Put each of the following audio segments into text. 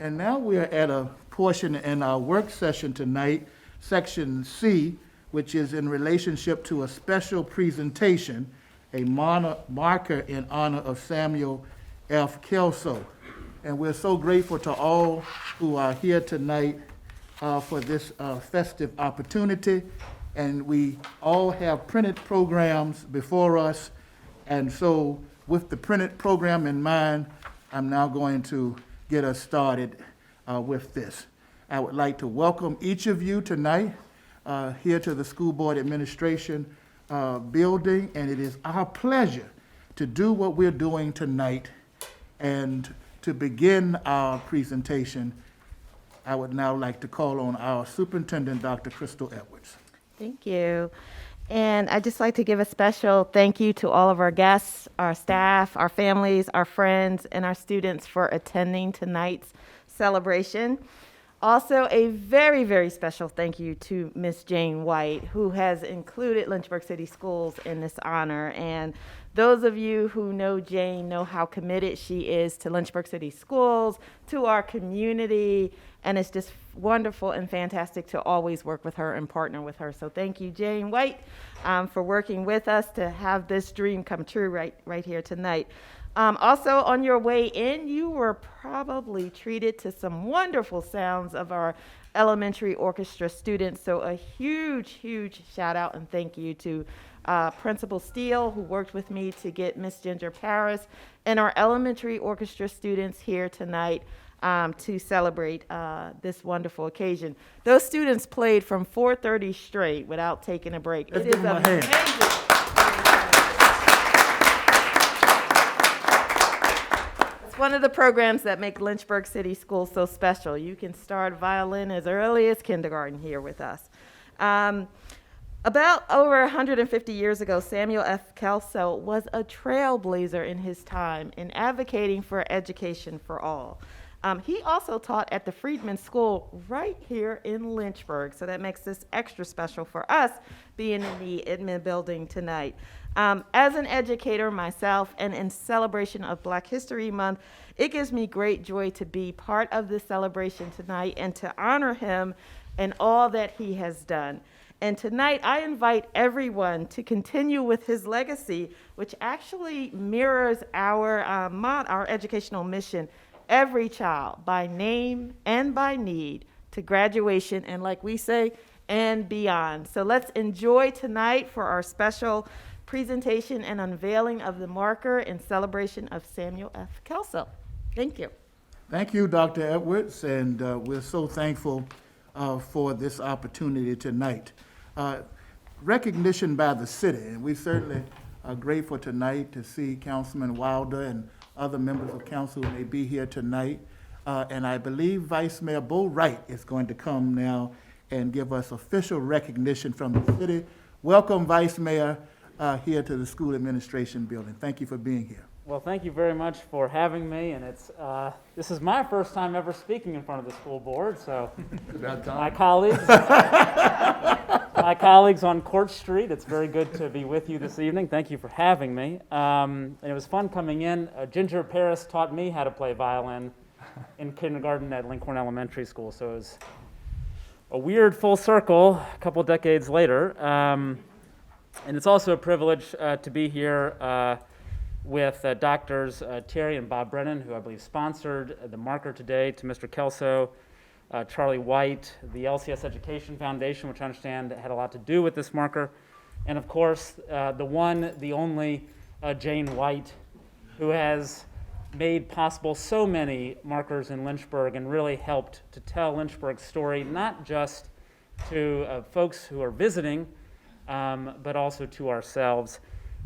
And now we are at a portion in our work session tonight, Section C, which is in relationship to a special presentation, a marker in honor of Samuel F. Kelso. And we're so grateful to all who are here tonight for this festive opportunity. And we all have printed programs before us. And so with the printed program in mind, I'm now going to get us started with this. I would like to welcome each of you tonight here to the School Board Administration building, and it is our pleasure to do what we're doing tonight. And to begin our presentation, I would now like to call on our Superintendent, Dr. Crystal Edwards. Thank you. And I'd just like to give a special thank you to all of our guests, our staff, our families, our friends, and our students for attending tonight's celebration. Also, a very, very special thank you to Miss Jane White, who has included Lynchburg City Schools in this honor. And those of you who know Jane know how committed she is to Lynchburg City Schools, to our community, and it's just wonderful and fantastic to always work with her and partner with her. So thank you, Jane White, for working with us to have this dream come true right here tonight. Also, on your way in, you were probably treated to some wonderful sounds of our elementary orchestra students. So a huge, huge shout out and thank you to Principal Steele, who worked with me to get Miss Ginger Paris and our elementary orchestra students here tonight to celebrate this wonderful occasion. Those students played from 4:30 straight without taking a break. Let's it give is them a amazing. hand. One of the programs that make Lynchburg City Schools so special. You can start violin as early as kindergarten here with us. About over 150 years ago, Samuel F. Kelso was a trailblazer in his time in advocating for education for all. He also taught at the Freedman School right here in Lynchburg, so that makes this extra special for us being in the admin building tonight. As an educator myself and in celebration of Black History Month, it gives me great joy to be part of this celebration tonight and to honor him and all that he has done. And tonight, I invite everyone to continue with his legacy, which actually mirrors our educational mission, every child by name and by need to graduation, and like we say, and beyond. So let's enjoy tonight for our special presentation and unveiling of the marker in celebration of Samuel F. Kelso. Thank you. Thank you, Dr. Edwards, and we're so thankful for this opportunity tonight. Recognition by the city, and we certainly are grateful tonight to see Councilman Wilder and other members of council who may be here tonight. And I believe Vice Mayor Bo Wright is going to come now and give us official recognition from the city. Welcome, Vice Mayor, here to the School Administration Building. Thank you for being here. Well, thank you very much for having me, and this is my first time ever speaking in front of the school board, so my colleagues on Court Street, it's very good to be with you this evening. Thank you for having me. And it was fun coming in. Ginger Paris taught me how to play violin in kindergarten at Lincoln Elementary School, so it was a weird full circle a couple decades later. And it's also a privilege to be here with Doctors Terry and Bob Brennan, who I believe sponsored the marker today, to Mr. Kelso, Charlie White, the LCS Education Foundation, which I understand had a lot to do with this marker, and of course, the one, the only Jane White, who has made possible so many markers in Lynchburg and really helped to tell Lynchburg's story, not just to folks who are visiting, but also to ourselves.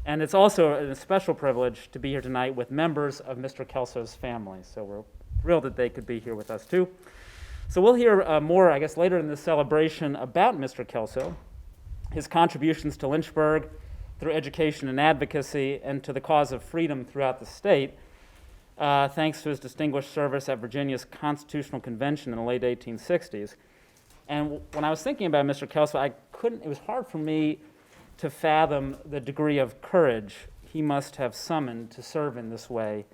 And it's also a special privilege to be here tonight with members of Mr. Kelso's family. So we're thrilled that they could be here with us too. So we'll hear more, I guess, later in this celebration about Mr. Kelso, his contributions to Lynchburg through education and advocacy and to the cause of freedom throughout the state, thanks to his distinguished service at Virginia's Constitutional Convention in the late 1860s. And when I was thinking about Mr. Kelso, it was hard for me to fathom the degree of courage he must have summoned to serve in this way.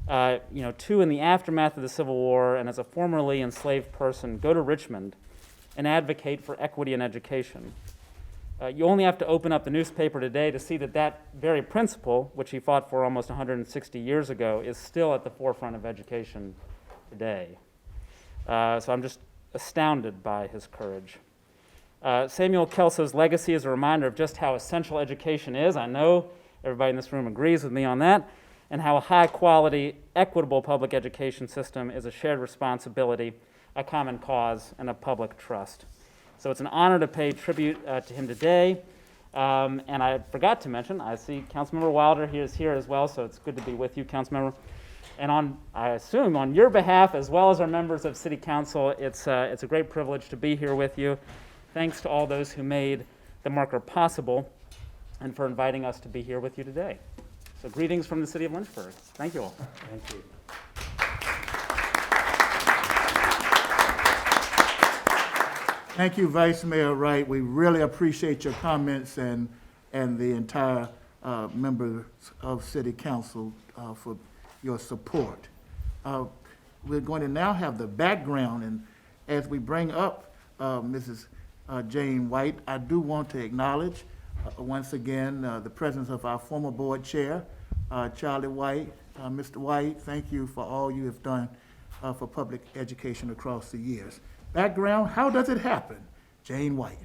Two, in the aftermath of the Civil War and as a formerly enslaved person, go to Richmond and advocate for equity in education. You only have to open up the newspaper today to see that that very principle, which he fought for almost 160 years ago, is still at the forefront of education today. So I'm just astounded by his courage. Samuel Kelso's legacy is a reminder of just how essential education is. I know everybody in this room agrees with me on that, and how a high-quality, equitable public education system is a shared responsibility, a common cause, and a public trust. So it's an honor to pay tribute to him today. And I forgot to mention, I see Councilmember Wilder is here as well, so it's good to be with you, Councilmember. And I assume on your behalf, as well as our members of City Council, it's a great privilege to be here with you. Thanks to all those who made the marker possible and for inviting us to be here with you today. So greetings from the city of Lynchburg. Thank you all. Thank you. Thank you, Vice Mayor Wright. We really appreciate your comments and the entire members of City Council for your support. We're going to now have the background, and as we bring up Mrs. Jane White, I do want to acknowledge once again the presence of our former board chair, Charlie White. Mr. White, thank you for all you have done for public education across the years. Background, how does it happen? Jane White.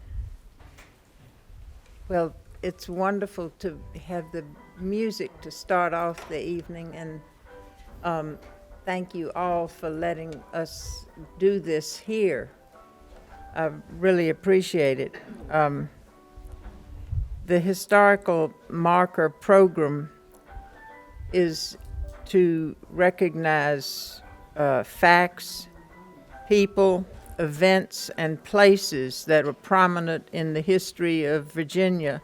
Well, it's wonderful to have the music to start off the evening, and thank you all for letting us do this here. I really appreciate it. The historical marker program is to recognize facts, people, events, and places that were prominent in the history of Virginia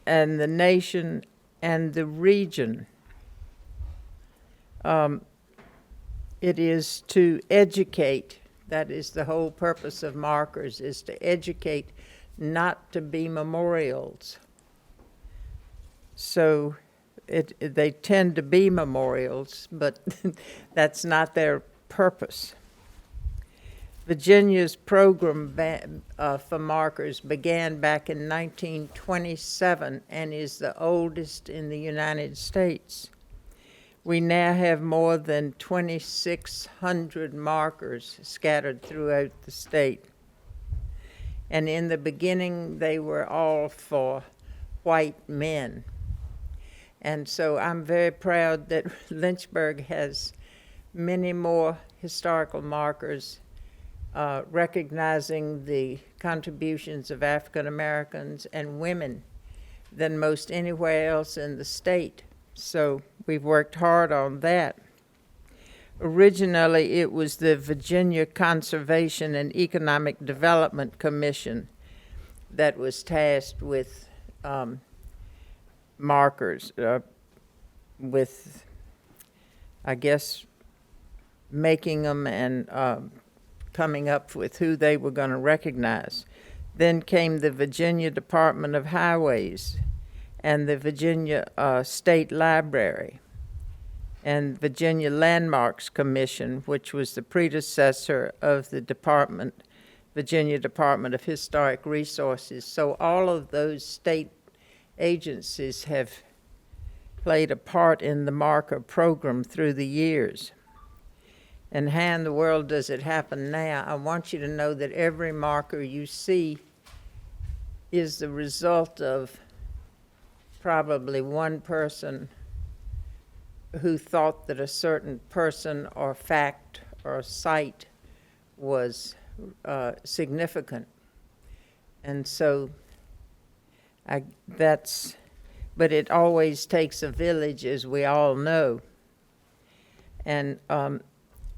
and the nation and the region. It is to educate. That is the whole purpose of markers, is to educate, not to be memorials. So they tend to be memorials, but that's not their purpose. Virginia's program for markers began back in 1927 and is the oldest in the United States. We now have more than 2,600 markers scattered throughout the state. And in the beginning, they were all for white men. And so I'm very proud that Lynchburg has many more historical markers recognizing the contributions of African Americans and women than most anywhere else in the state. So we've worked hard on that. Originally, it was the Virginia Conservation and Economic Development Commission that was tasked with markers, with, I guess, making them and coming up with who they were going to recognize. Then came the Virginia Department of Highways and the Virginia State Library and Virginia Landmarks Commission, which was the predecessor of the Virginia Department of Historic Resources. So all of those state agencies have played a part in the marker program through the years. And how in the world does it happen now? I want you to know that every marker you see is the result of probably one person who thought that a certain person or fact or site was significant. And so but it always takes a village, as we all know. And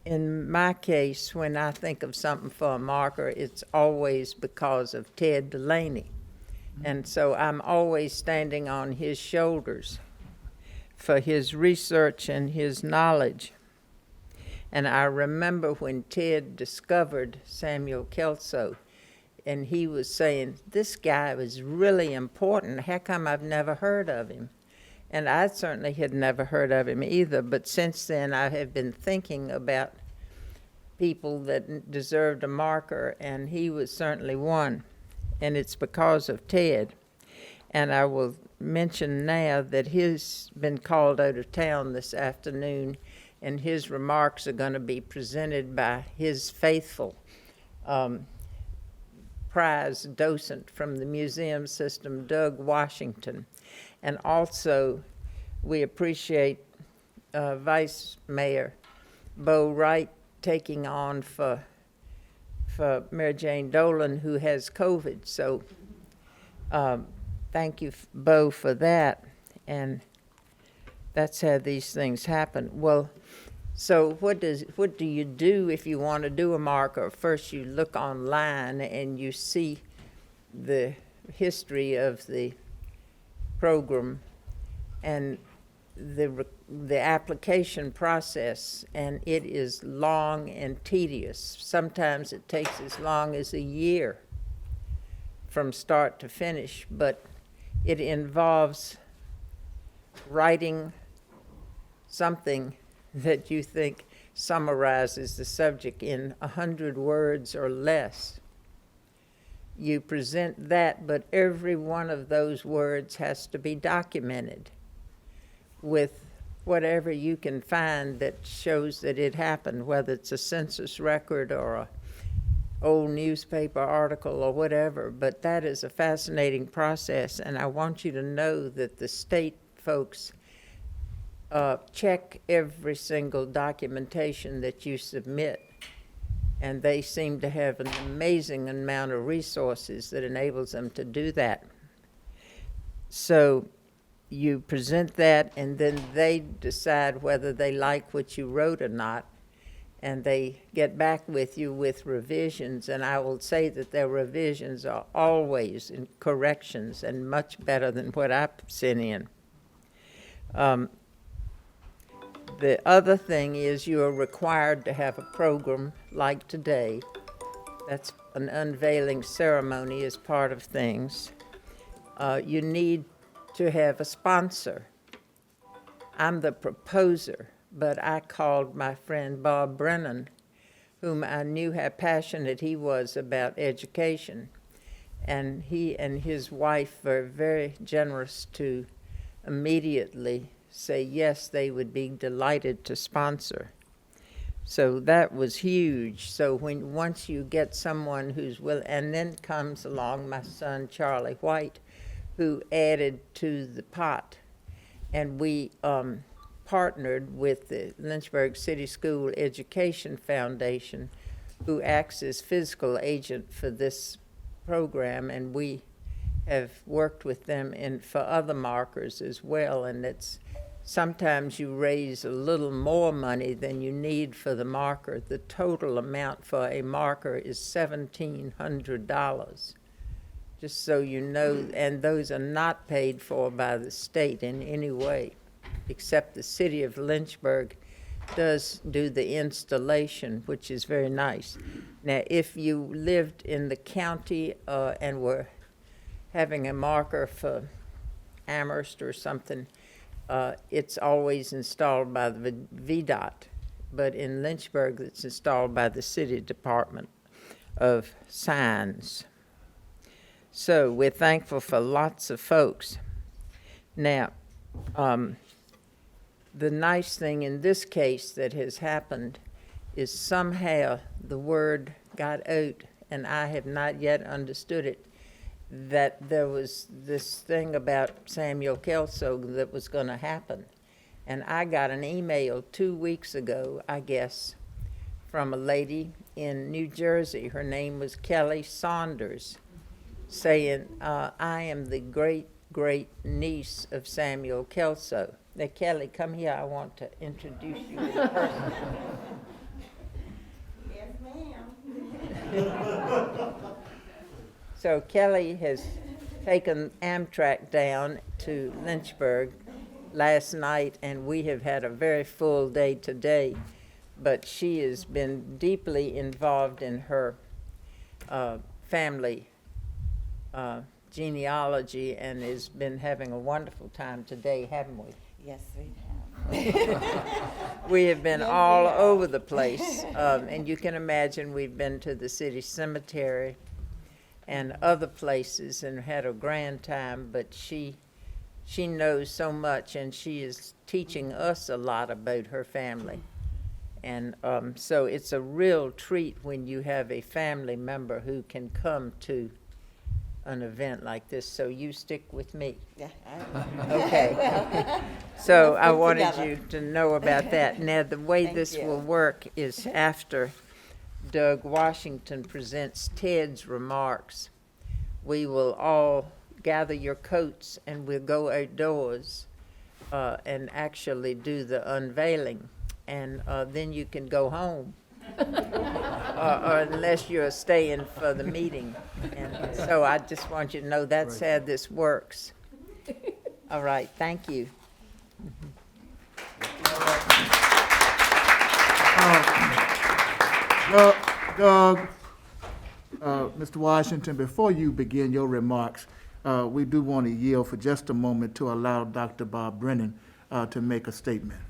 in my case, when I think of something for a marker, it's always because of Ted Delaney. And so I'm always standing on his shoulders for his research and his knowledge. And I remember when Ted discovered Samuel Kelso, and he was saying, this guy was really important. How come I've never heard of him? And I certainly had never heard of him either, but since then I have been thinking about people that deserved a marker, and he was certainly one. And it's because of Ted. And I will mention now that he's been called out of town this afternoon, and his remarks are going to be presented by his faithful prize docent from the museum system, Doug Washington. And also, we appreciate Vice Mayor Bo Wright taking on for Mary Jane Dolan, who has COVID. So thank you, Bo, for that. And that's how these things happen. Well, so what do you do if you want to do a marker? First, you look online and you see the history of the program and the application process, and it is long and tedious. Sometimes it takes as long as a year from start to finish, but it involves writing something that you think summarizes the subject in 100 words or less. You present that, but every one of those words has to be documented with whatever you can find that shows that it happened, whether it's a census record or a old newspaper article or whatever. But that is a fascinating process, and I want you to know that the state folks check every single documentation that you submit, and they seem to have an amazing amount of resources that enables them to do that. So you present that, and then they decide whether they like what you wrote or not, and they get back with you with revisions. And I will say that their revisions are always in corrections and much better than what I sent in. The other thing is you are required to have a program like today. That's an unveiling ceremony as part of things. You need to have a sponsor. I'm the proposer, but I called my friend Bob Brennan, whom I knew how passionate he was about education. And he and his wife were very generous to immediately say yes, they would be delighted to sponsor. So that was huge. So once you get someone who's willing, and then comes along my son Charlie White, who added to the pot, and we partnered with the Lynchburg City School Education Foundation, who acts as physical agent for this program, and we have worked with them for other markers as well. And it's sometimes you raise a little more money than you need for the marker. The total amount for a marker is $1,700, just so you know, and those are not paid for by the state in any way, except the city of Lynchburg does do the installation, which is very nice. Now, if you lived in the county and were having a marker for Amherst or something, it's always installed by the VDOT, but in Lynchburg, it's installed by the City Department of Signs. So we're thankful for lots of folks. Now, the nice thing in this case that has happened is somehow the word got out, and I have not yet understood it, that there was this thing about Samuel Kelso that was going to happen. And I got an email 2 weeks ago, I guess, from a lady in New Jersey. Her name was Kelly Saunders, saying, I am the great niece of Samuel Kelso. Now, Kelly, come here. I want to introduce you in person. Yes, ma'am. So Kelly has taken Amtrak down to Lynchburg last night, and we have had a very full day today. But she has been deeply involved in her family genealogy and has been having a wonderful time today, haven't we? Yes, we have. We have been Yes, all we have. over the place, and you can imagine we've been to the city cemetery and other places and had a grand time, but she knows so much, and she is teaching us a lot about her family. And so it's a real treat when you have a family member who can come to an event like this. So you stick with me. Yeah. Okay. So We'll I stick wanted together. you to know about that. Now, the way Thank this you. will work is after Doug Washington presents Ted's remarks, we will all gather your coats and we'll go outdoors and actually do the unveiling. And then you can go home. Or unless you're staying for the meeting. And so I just want you to know that's how this works. All right, thank you. Doug, Mr. Washington, before you begin your remarks, we do want to yield for just a moment to allow Dr. Bob Brennan to make a statement.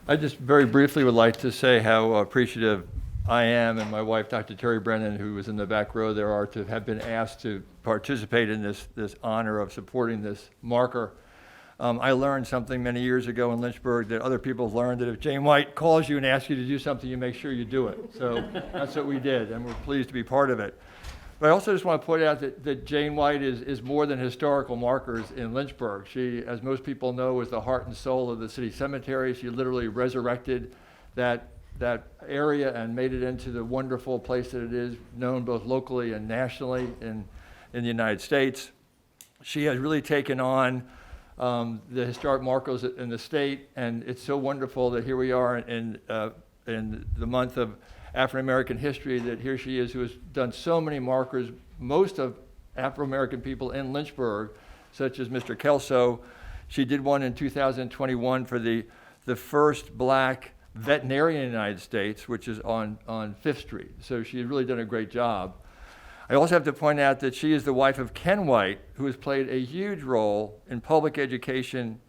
I just very briefly would like to say how appreciative I am and my wife, Dr. Terry Brennan, who was in the back row there, are to have been asked to participate in this honor of supporting this marker. I learned something many years ago in Lynchburg that other people have learned, that if Jane White calls you and asks you to do something, you make sure you do it. So that's what we did, and we're pleased to be part of it. But I also just want to point out that Jane White is more than historical markers in Lynchburg. She, as most people know, was the heart and soul of the city cemetery. She literally resurrected that area and made it into the wonderful place that it is, known both locally and nationally in the United States. She has really taken on the historic markers in the state, and it's so wonderful that here we are in the month of African-American history, that here she is, who has done so many markers, most of Afro-American people in Lynchburg, such as Mr. Kelso. She did one in 2021 for the first black veterinarian in the United States, which is on 5th Street. So she's really done a great job. I also have to point out that she is the wife of Ken White, who has played a huge role in public education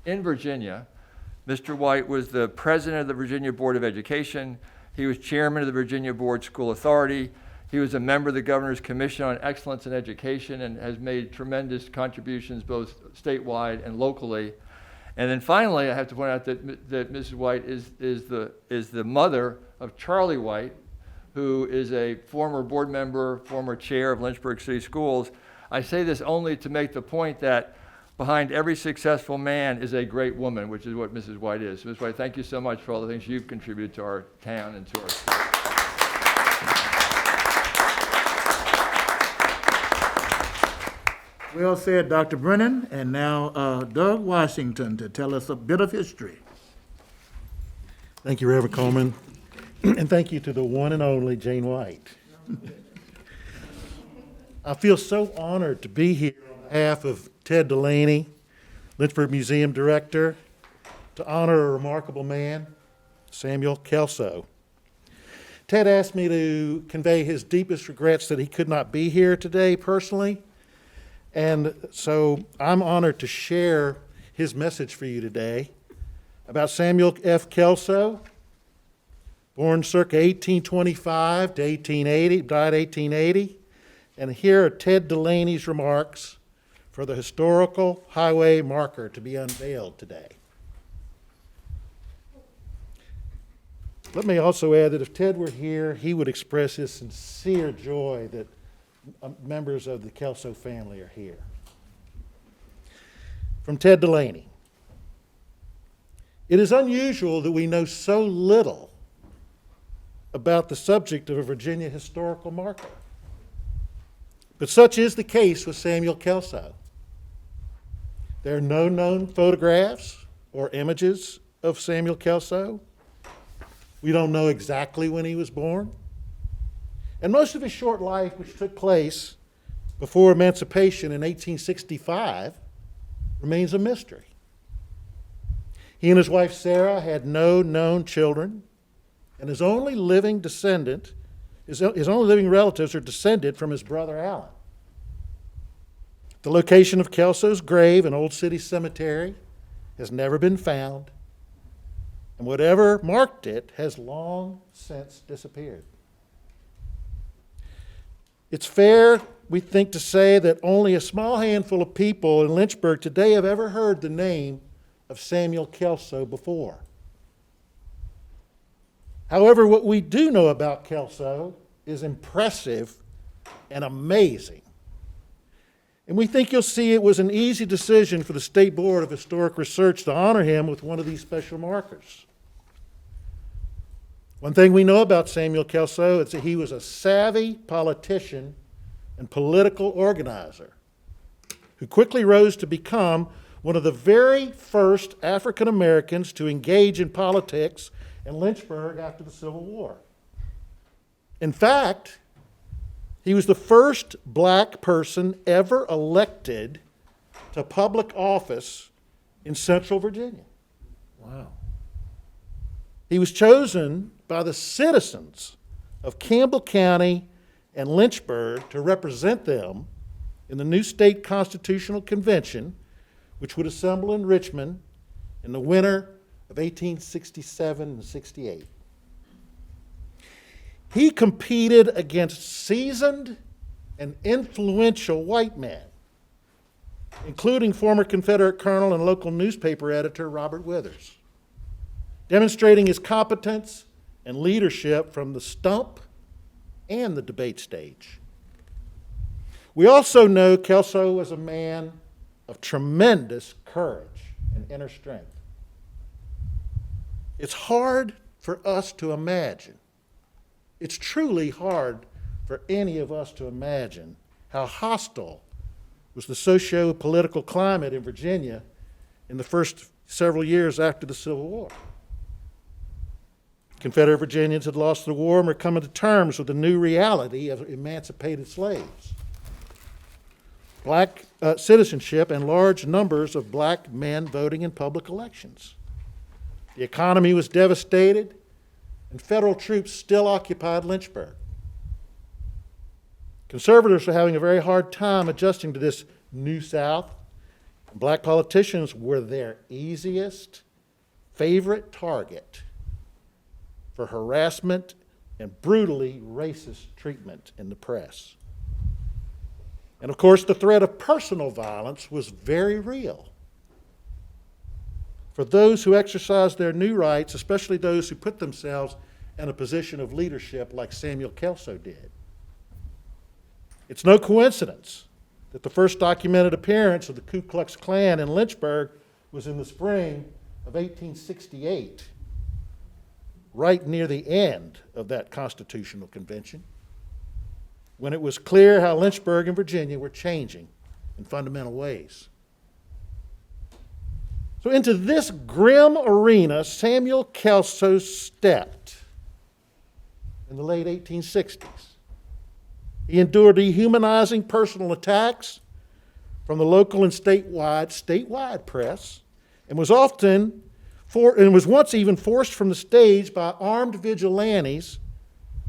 in Virginia. Mr. White was the president of the Virginia Board of Education. He was chairman of the Virginia Board School Authority. He was a member of the Governor's Commission on Excellence in Education and has made tremendous contributions both statewide and locally. And then finally, I have to point out that Mrs. White is the mother of Charlie White, who is a former board member, former chair of Lynchburg City Schools. I say this only to make the point that behind every successful man is a great woman, which is what Mrs. White is. Mrs. White, thank you so much for all the things you've contributed to our town and to our school. Well said, Dr. Brennan. And now Doug Washington to tell us a bit of history. Thank you, Reverend Coleman. And thank you to the one and only Jane White. I feel so honored to be here on behalf of Ted Delaney, Lynchburg Museum Director, to honor a remarkable man, Samuel Kelso. Ted asked me to convey his deepest regrets that he could not be here today personally, and so I'm honored to share his message for you today about Samuel F. Kelso, born circa 1825 to 1880, died 1880. And here are Ted Delaney's remarks for the historical highway marker to be unveiled today. Let me also add that if Ted were here, he would express his sincere joy that members of the Kelso family are here. From Ted Delaney. It is unusual that we know so little about the subject of a Virginia historical marker. But such is the case with Samuel Kelso. There are no known photographs or images of Samuel Kelso. We don't know exactly when he was born. And most of his short life, which took place before emancipation in 1865, remains a mystery. He and his wife Sarah had no known children, and his only living relatives are descended from his brother Alan. The location of Kelso's grave in Old City Cemetery has never been found, and whatever marked it has long since disappeared. It's fair, we think, to say that only a small handful of people in Lynchburg today have ever heard the name of Samuel Kelso before. However, what we do know about Kelso is impressive and amazing. And we think you'll see it was an easy decision for the State Board of Historic Research to honor him with one of these special markers. One thing we know about Samuel Kelso is that he was a savvy politician and political organizer who quickly rose to become one of the very first African Americans to engage in politics in Lynchburg after the Civil War. In fact, he was the first black person ever elected to public office in Central Virginia. Wow. He was chosen by the citizens of Campbell County and Lynchburg to represent them in the new state constitutional convention, which would assemble in Richmond in the winter of 1867 and 68. He competed against seasoned and influential white men, including former Confederate colonel and local newspaper editor Robert Withers, demonstrating his competence and leadership from the stump and the debate stage. We also know Kelso was a man of tremendous courage and inner strength. It's hard for us to imagine. It's truly hard for any of us to imagine how hostile was the socio-political climate in Virginia in the first several years after the Civil War. Confederate Virginians had lost the war and were coming to terms with the new reality of emancipated slaves. Black citizenship and large numbers of black men voting in public elections. The economy was devastated, and federal troops still occupied Lynchburg. Conservatives were having a very hard time adjusting to this new South. Black politicians were their easiest, favorite target for harassment and brutally racist treatment in the press. And of course, the threat of personal violence was very real. For those who exercised their new rights, especially those who put themselves in a position of leadership like Samuel Kelso did. It's no coincidence that the first documented appearance of the Ku Klux Klan in Lynchburg was in the spring of 1868, right near the end of that constitutional convention, when it was clear how Lynchburg and Virginia were changing in fundamental ways. So into this grim arena, Samuel Kelso stepped in the late 1860s. He endured dehumanizing personal attacks from the local and statewide press, and was once even forced from the stage by armed vigilantes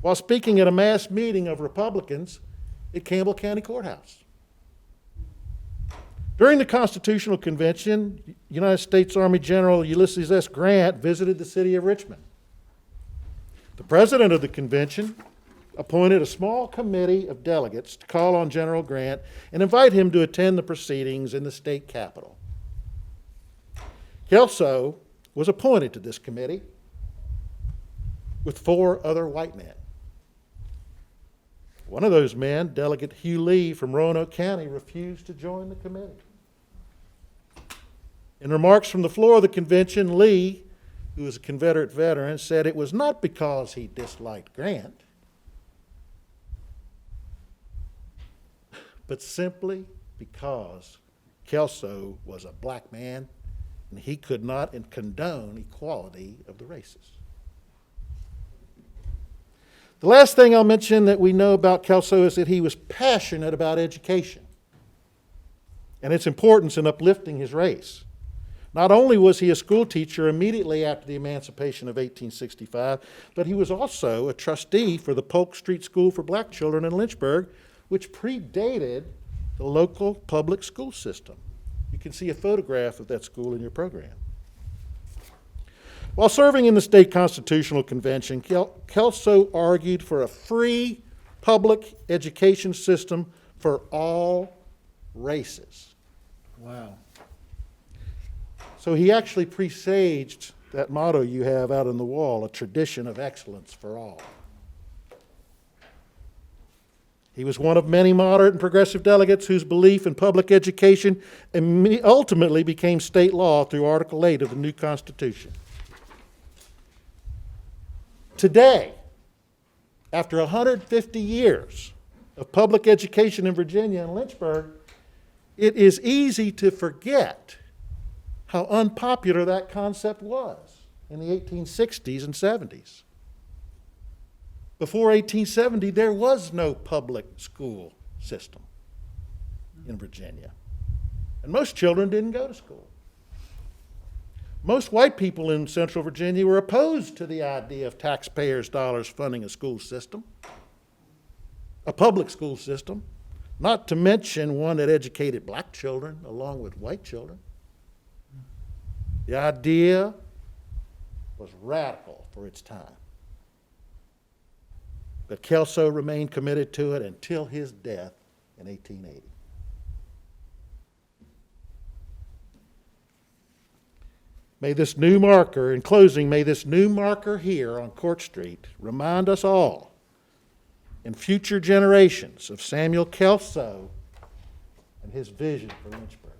while speaking at a mass meeting of Republicans at Campbell County Courthouse. During the Constitutional Convention, United States Army General Ulysses S. Grant visited the city of Richmond. The president of the convention appointed a small committee of delegates to call on General Grant and invite him to attend the proceedings in the state capitol. Kelso was appointed to this committee with 4 other white men. One of those men, Delegate Hugh Lee from Roanoke County, refused to join the committee. In remarks from the floor of the convention, Lee, who was a Confederate veteran, said it was not because he disliked Grant, but simply because Kelso was a black man and he could not condone equality of the races. The last thing I'll mention that we know about Kelso is that he was passionate about education and its importance in uplifting his race. Not only was he a school teacher immediately after the emancipation of 1865, but he was also a trustee for the Polk Street School for Black Children in Lynchburg, which predated the local public school system. You can see a photograph of that school in your program. While serving in the state constitutional convention, Kelso argued for a free public education system for all races. Wow. So he actually presaged that motto you have out on the wall, a tradition of excellence for all. He was one of many moderate and progressive delegates whose belief in public education ultimately became state law through Article 8 of the new Constitution. Today, after 150 years of public education in Virginia and Lynchburg, it is easy to forget how unpopular that concept was in the 1860s and 70s. Before 1870, there was no public school system in Virginia, and most children didn't go to school. Most white people in Central Virginia were opposed to the idea of taxpayers' dollars funding a school system, a public school system, not to mention one that educated black children along with white children. The idea was radical for its time. But Kelso remained committed to it until his death in 1880. May this new marker, in closing, may this new marker here on Court Street remind us all and future generations of Samuel Kelso and his vision for Lynchburg.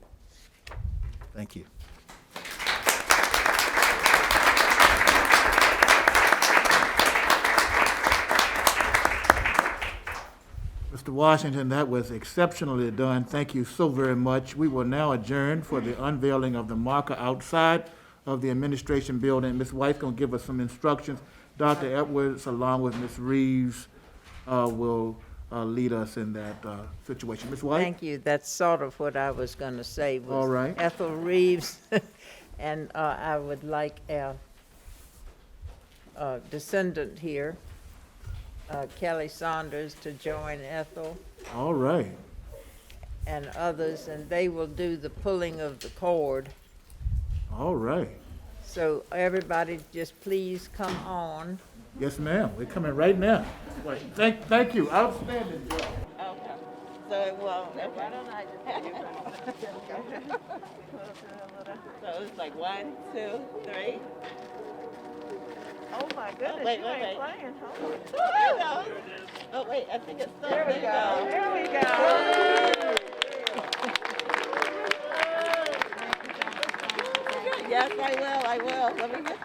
Thank you. Mr. Washington, that was exceptionally done. Thank you so very much. We will now adjourn for the unveiling of the marker outside of the administration building. Ms. White's going to give us some instructions. Dr. Edwards, along with Ms. Reeves, will lead us in that situation. Ms. White? Thank you. That's sort of what I was going to say. Was All right. Ethel Reeves, and I would like our descendant here, Kelly Saunders, to join Ethel All right. and others, and they will do the pulling of the cord. All right. So everybody just please come on. Yes, ma'am. We're coming right now. Wait, thank you. Outstanding job. Okay. So it won't, okay. Why don't I just do So it's like 1, 2, 3. Oh, my goodness, wait, you wait, ain't wait. playing, huh? There we go. Oh, wait, I think it's still, There we go, there we go. Yes, I will. Let me get